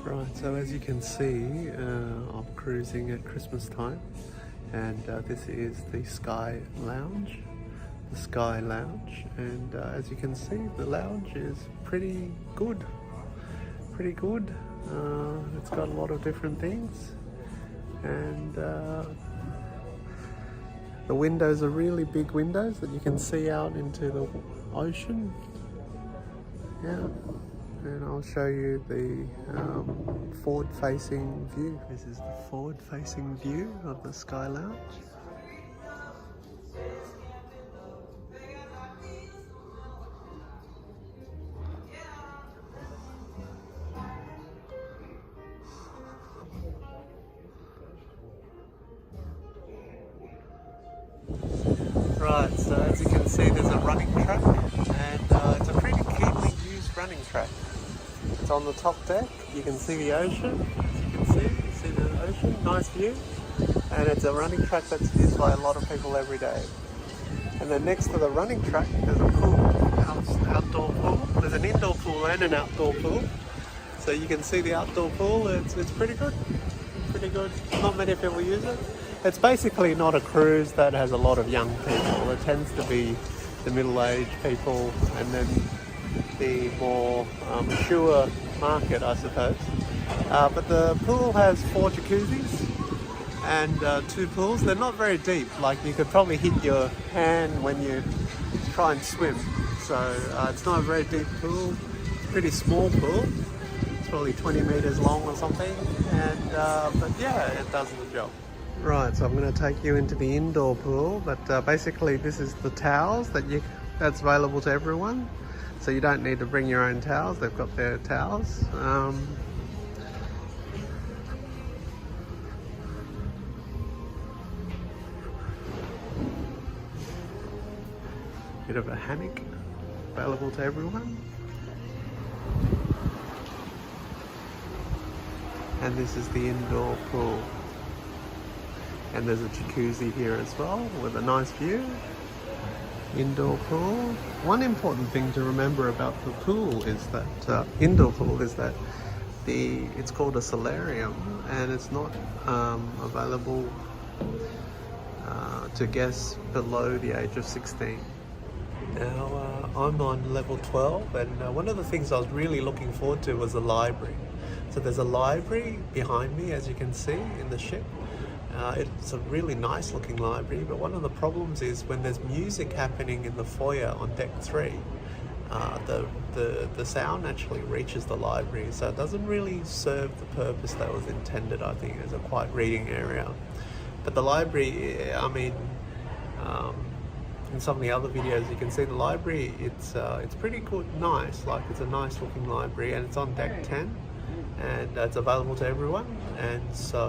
Right, so as you can see, I'm cruising at Christmas time, and this is the Sky Lounge. The Sky Lounge, and as you can see, the lounge is pretty good. Pretty good. It's got a lot of different things, and the windows are really big windows that you can see out into the ocean. Yeah. And I'll show you the forward-facing view. This is the forward-facing view of the Sky Lounge. Right, so as you can see, there's a running track, and it's a pretty keenly used running track. It's on the top deck. You can see the ocean. As you can see the ocean. Nice view. And it's a running track that's used by a lot of people every day. And then next to the running track, there's a pool, outdoor pool. There's an indoor pool and an outdoor pool. So you can see the outdoor pool. It's pretty good. Pretty good. Not many people use it. It's basically not a cruise that has a lot of young people. It tends to be the middle-aged people and then the more mature market, I suppose. But the pool has 4 jacuzzis and 2 pools. They're not very deep. Like, you could probably hit your hand when you try and swim. So it's not a very deep pool. Pretty small pool. It's probably 20 meters long or something. And but yeah, it does the job. Right, so I'm going to take you into the indoor pool, but basically this is the towels that's available to everyone. So you don't need to bring your own towels, they've got their towels. Bit of a hammock available to everyone. And this is the indoor pool. And there's a jacuzzi here as well with a nice view. Indoor pool. One important thing to remember about the pool is that indoor pool is that it's called a solarium, and it's not available to guests below the age of 16. Now I'm on level 12, and one of the things I was really looking forward to was the library. So there's a library behind me, as you can see, in the ship. It's a really nice looking library, but one of the problems is when there's music happening in the foyer on deck 3, the sound actually reaches the library, so it doesn't really serve the purpose that was intended, I think, as a quiet reading area. But the library, I mean, in some of the other videos you can see the library, it's pretty good, nice, like it's a nice looking library, and it's on deck 10. And it's available to everyone, and so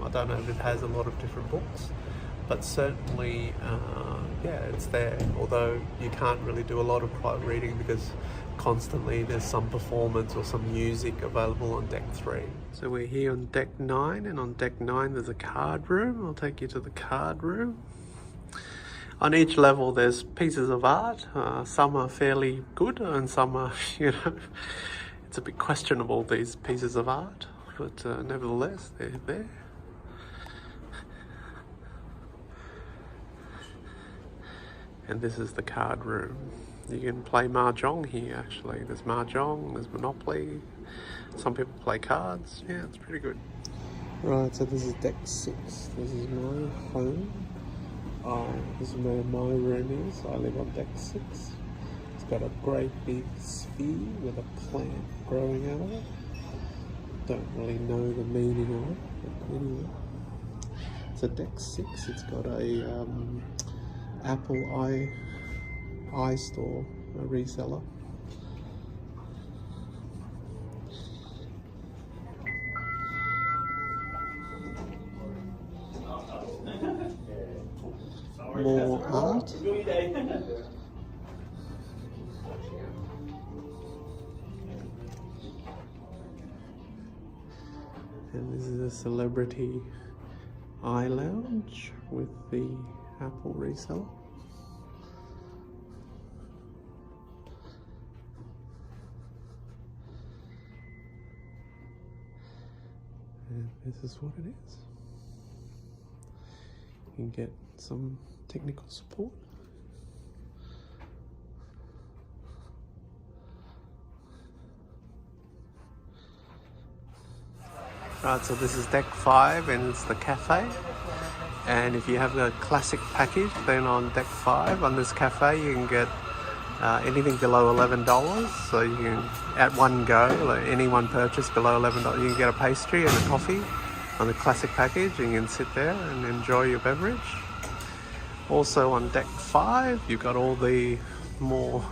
I don't know if it has a lot of different books, but certainly yeah, it's there, although you can't really do a lot of quiet reading because constantly there's some performance or some music available on deck 3. So we're here on deck 9, and on deck 9 there's a card room. I'll take you to the card room. On each level there's pieces of art. Some are fairly good and some are, you know, it's a bit questionable, these pieces of art, but nevertheless, they're there. And this is the card room. You can play Mahjong here, actually. There's Mahjong, there's Monopoly. Some people play cards. Yeah, it's pretty good. Right, so this is deck 6. This is my home. This is where my room is. I live on deck 6. Got a great big sphere with a plant growing out of it. Don't really know the meaning of it, but anyway. It's a deck 6. It's got a Apple iStore, a reseller. More art. And this is a celebrity eye lounge with the Apple reseller. And this is what it is. You can get some technical support. Right, so this is deck 5 and it's the cafe. And if you have the classic package, then on deck 5 on this cafe you can get anything below $11. So you can, at one go, like any one purchase below $11, you can get a pastry and a coffee on the classic package, and you can sit there and enjoy your beverage. Also on deck 5, you've got all the more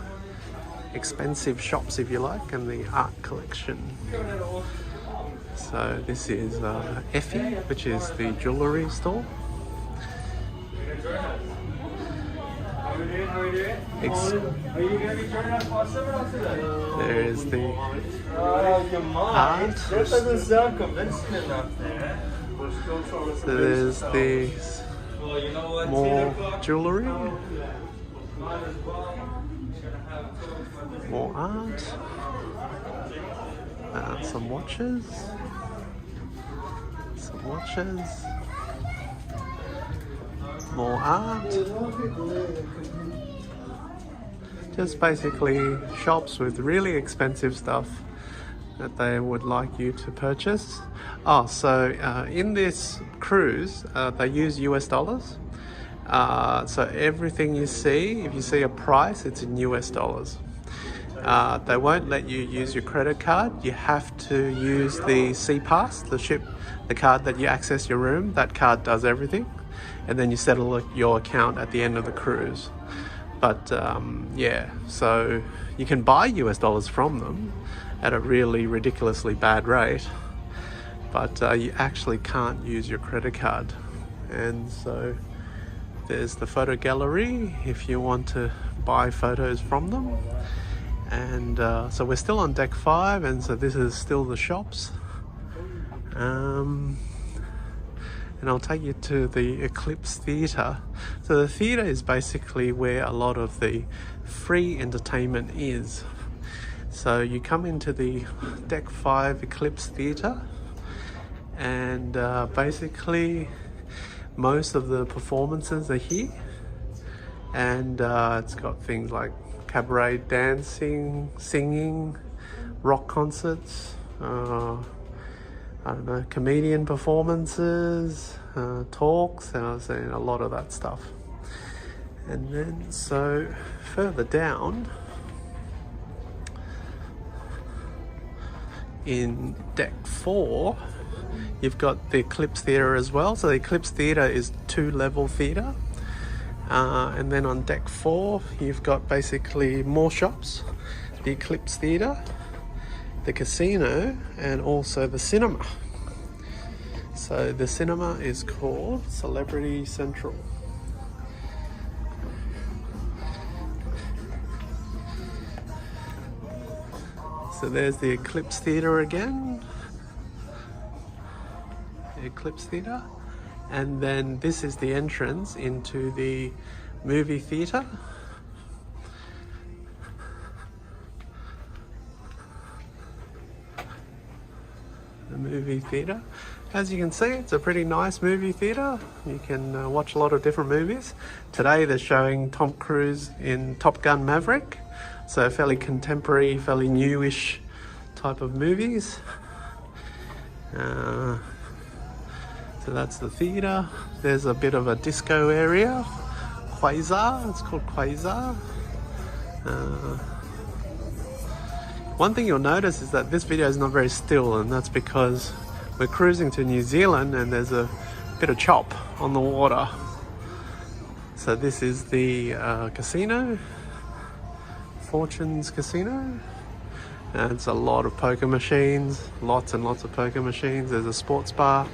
expensive shops, if you like, and the art collection. So this is Effie, which is the jewellery store. There is the art. So there's the more jewellery, more art, some watches, more art. Just basically shops with really expensive stuff that they would like you to purchase. Oh, so in this cruise, they use US dollars. So everything you see, if you see a price, it's in US dollars. They won't let you use your credit card. You have to use the SeaPass, the card that you access your room. That card does everything. And then you settle your account at the end of the cruise. But yeah, so you can buy US dollars from them at a really ridiculously bad rate, but you actually can't use your credit card. And so there's the photo gallery if you want to buy photos from them. And so we're still on deck 5, and so this is still the shops. And I'll take you to the Eclipse Theatre. So the theatre is basically where a lot of the free entertainment is. So you come into the deck 5 Eclipse Theatre, and basically most of the performances are here. And it's got things like cabaret dancing, singing, rock concerts, I don't know, comedian performances, talks, and I was saying a lot of that stuff. And then so further down in deck 4, you've got the Eclipse Theatre as well. So the Eclipse Theatre is 2-level theatre. And then on deck 4, you've got basically more shops, the Eclipse Theatre, the casino, and also the cinema. So the cinema is called Celebrity Central. So there's the Eclipse Theatre again, the Eclipse Theatre, and then this is the entrance into the movie theatre. The movie theatre. As you can see, it's a pretty nice movie theatre. You can watch a lot of different movies. Today they're showing Tom Cruise in Top Gun Maverick, so fairly contemporary, fairly newish type of movies. So that's the theatre. There's a bit of a disco area, Quasar, it's called Quasar. One thing you'll notice is that this video is not very still, and that's because we're cruising to New Zealand and there's a bit of chop on the water. So this is the casino, Fortunes Casino. And it's a lot of poker machines, lots and lots of poker machines. There's a sports bar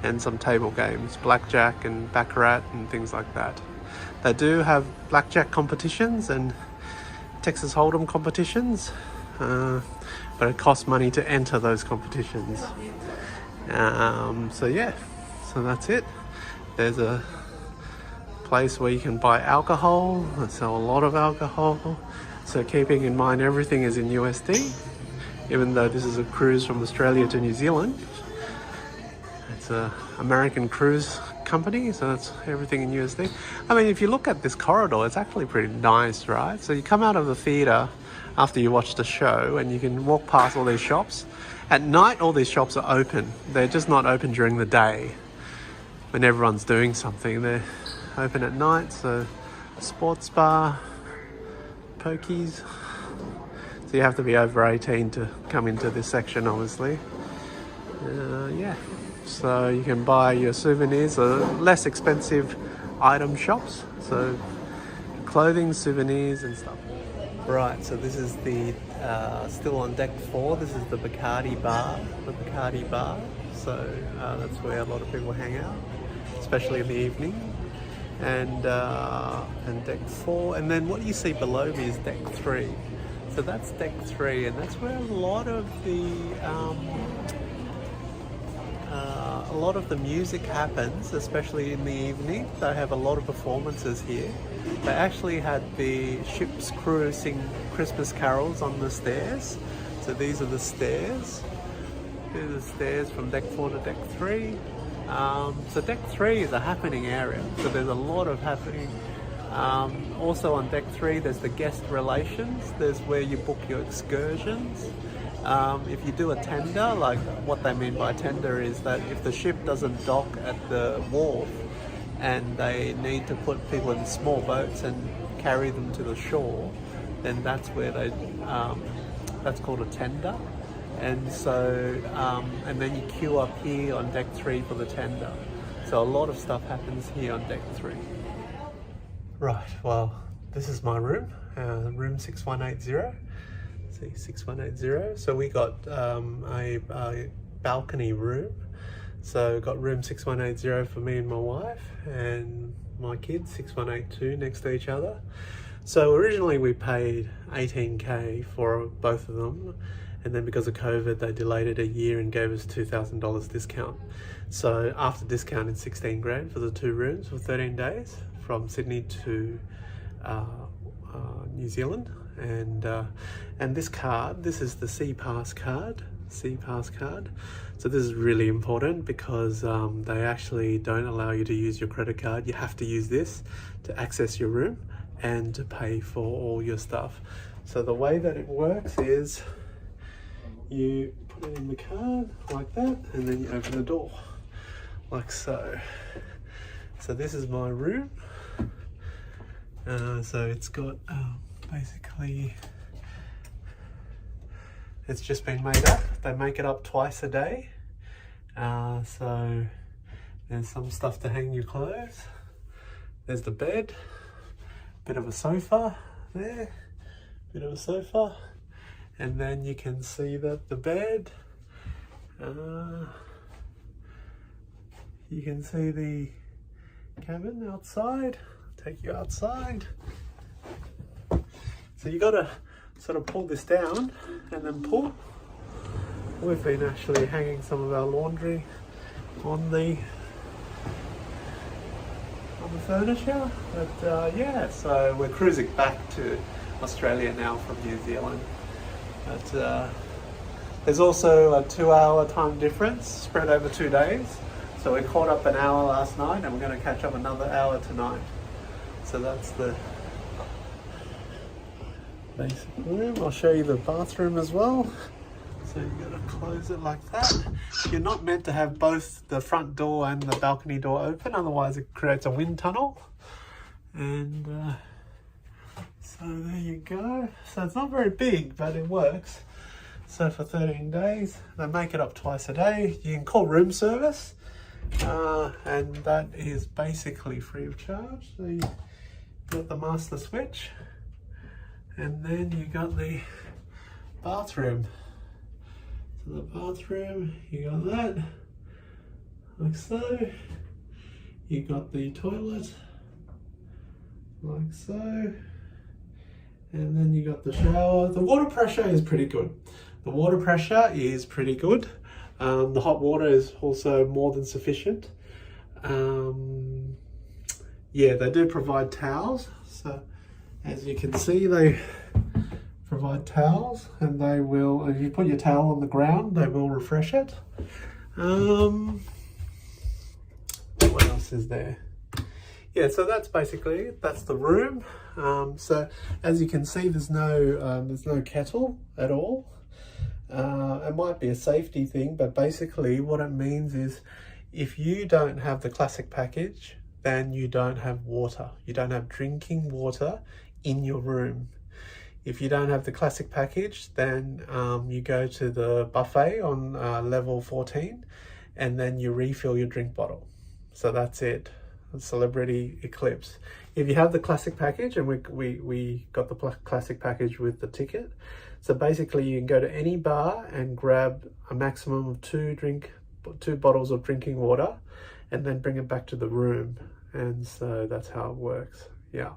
and some table games, blackjack and baccarat and things like that. They do have blackjack competitions and Texas Hold'em competitions. But it costs money to enter those competitions. So yeah, so that's it. There's a place where you can buy alcohol. They sell a lot of alcohol. So keeping in mind everything is in USD, even though this is a cruise from Australia to New Zealand. It's a American cruise company, so it's everything in USD. I mean, if you look at this corridor, it's actually pretty nice, right? So you come out of the theatre after you watch the show and you can walk past all these shops. At night, all these shops are open. They're just not open during the day when everyone's doing something. They're open at night, so sports bar, pokies. So you have to be over 18 to come into this section, obviously. Yeah, so you can buy your souvenirs, less expensive item shops, so clothing, souvenirs and stuff. Right, so this is the, still on deck 4, this is the Bacardi bar, so that's where a lot of people hang out, especially in the evening. And deck 4, and then what you see below me is deck 3. So that's deck 3, and that's where a lot of the music happens, especially in the evening. They have a lot of performances here. They actually had the ship's crew sing Christmas carols on the stairs. So these are the stairs. These are the stairs from deck 4 to deck 3. So deck 3 is a happening area, so there's a lot of happening. Also on deck 3 there's the guest relations, there's where you book your excursions. If you do a tender, like what they mean by tender is that if the ship doesn't dock at the wharf and they need to put people in small boats and carry them to the shore, then that's where they, that's called a tender. And so, and then you queue up here on deck 3 for the tender. So a lot of stuff happens here on deck 3. Right, well, this is my room, room 6180. See, 6180. So we got a balcony room. So got room 6180 for me and my wife, and my kids 6182 next to each other. So originally we paid 18K for both of them. And then because of COVID, they delayed it a year and gave us $2,000 discount. So after discount, it's 16 grand for the 2 rooms for 13 days from Sydney to New Zealand. And this card, this is the SeaPass card. So this is really important because they actually don't allow you to use your credit card. You have to use this to access your room and to pay for all your stuff. So the way that it works is you put it in the card like that, and then you open the door like so. So this is my room. So it's got basically, it's just been made up. They make it up twice a day. So there's some stuff to hang your clothes. There's the bed, bit of a sofa there, and then you can see that the bed, you can see the cabin outside. Take you outside. So you got to sort of pull this down and then pull. We've been actually hanging some of our laundry on the furniture, but yeah, so we're cruising back to Australia now from New Zealand. But there's also a 2-hour time difference spread over 2 days. So we caught up an hour last night and we're going to catch up another hour tonight. So that's the basic room. I'll show you the bathroom as well. So you've got to close it like that. You're not meant to have both the front door and the balcony door open, otherwise it creates a wind tunnel. And so there you go. So it's not very big, but it works. So for 13 days, they make it up twice a day. You can call room service, and that is basically free of charge. So you got the master switch, and then you got the bathroom. So the bathroom, you got that, like so. You got the toilet, like so. And then you got the shower. The water pressure is pretty good. The hot water is also more than sufficient. Yeah, they do provide towels. So as you can see, they provide towels, and they will, if you put your towel on the ground, they will refresh it. else is there? Yeah, so that's basically it. That's the room. So as you can see, there's no kettle at all. It might be a safety thing, but basically what it means is if you don't have the classic package, then you don't have water. You don't have drinking water in your room. If you don't have the classic package, then you go to the buffet on level 14 and then you refill your drink bottle. So that's it. Celebrity Eclipse. If you have the classic package, and we got the classic package with the ticket, so basically you can go to any bar and grab a maximum of two bottles of drinking water and then bring it back to the room. And so that's how it works. Yeah.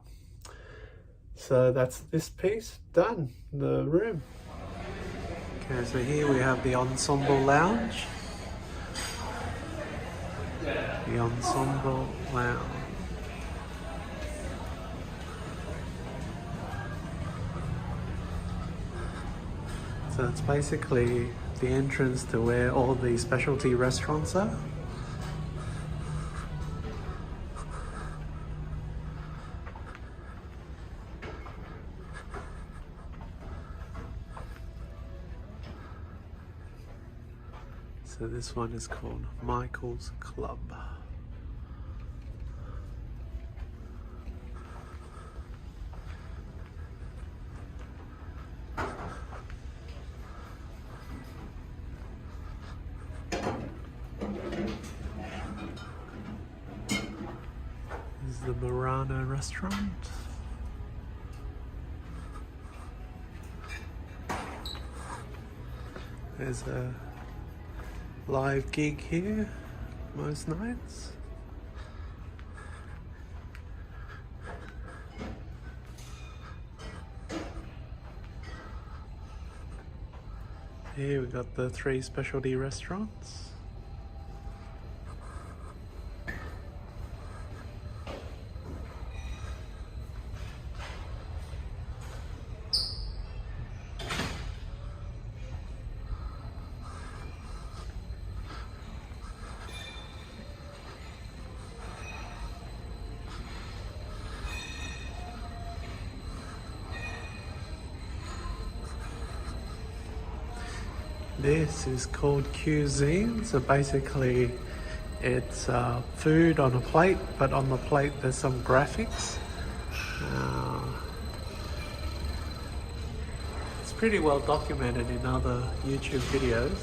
So that's this piece done, the room. Okay, so here we have the ensemble lounge. The ensemble lounge. So it's basically the entrance to where all the specialty restaurants are. So this one is called Michael's Club. This is the Murano restaurant. There's a live gig here most nights. Here we got the 3 specialty restaurants. This is called cuisine. So basically it's food on a plate, but on the plate there's some graphics. It's pretty well documented in other YouTube videos.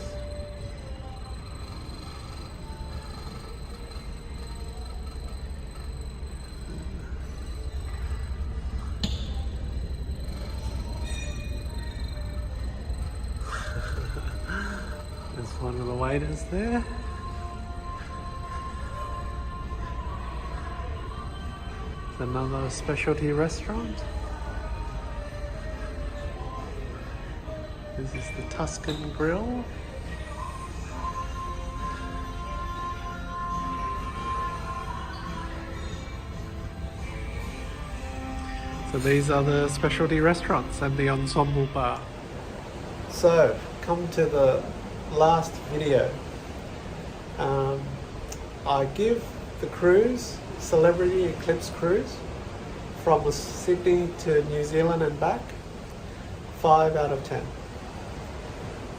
There's one of the waiters there. It's another specialty restaurant. This is the Tuscan Grill. So these are the specialty restaurants and the ensemble bar. So, come to the last video. I give the cruise, Celebrity Eclipse cruise, from Sydney to New Zealand and back, 5 out of 10.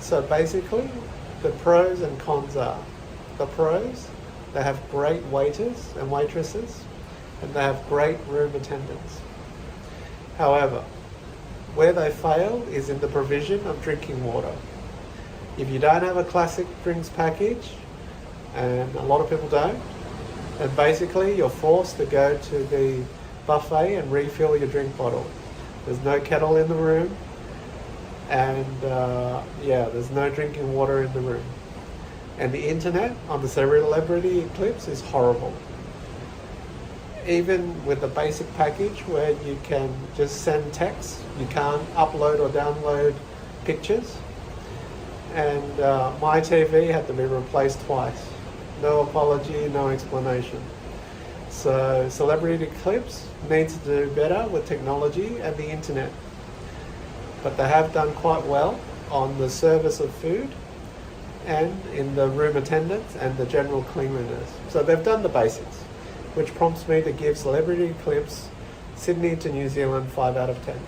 So basically, the pros and cons are, the pros, they have great waiters and waitresses, and they have great room attendants. However, where they fail is in the provision of drinking water. If you don't have a classic drinks package, and a lot of people don't, then basically you're forced to go to the buffet and refill your drink bottle. There's no kettle in the room, and there's no drinking water in the room. And the internet on the Celebrity Eclipse is horrible. Even with the basic package where you can just send text, you can't upload or download pictures. And my TV had to be replaced twice. No apology, no explanation. So Celebrity Eclipse needs to do better with technology and the internet. But they have done quite well on the service of food and in the room attendance and the general cleanliness. So they've done the basics. which prompts me to give Celebrity Eclipse Sydney to New Zealand 5 out of 10.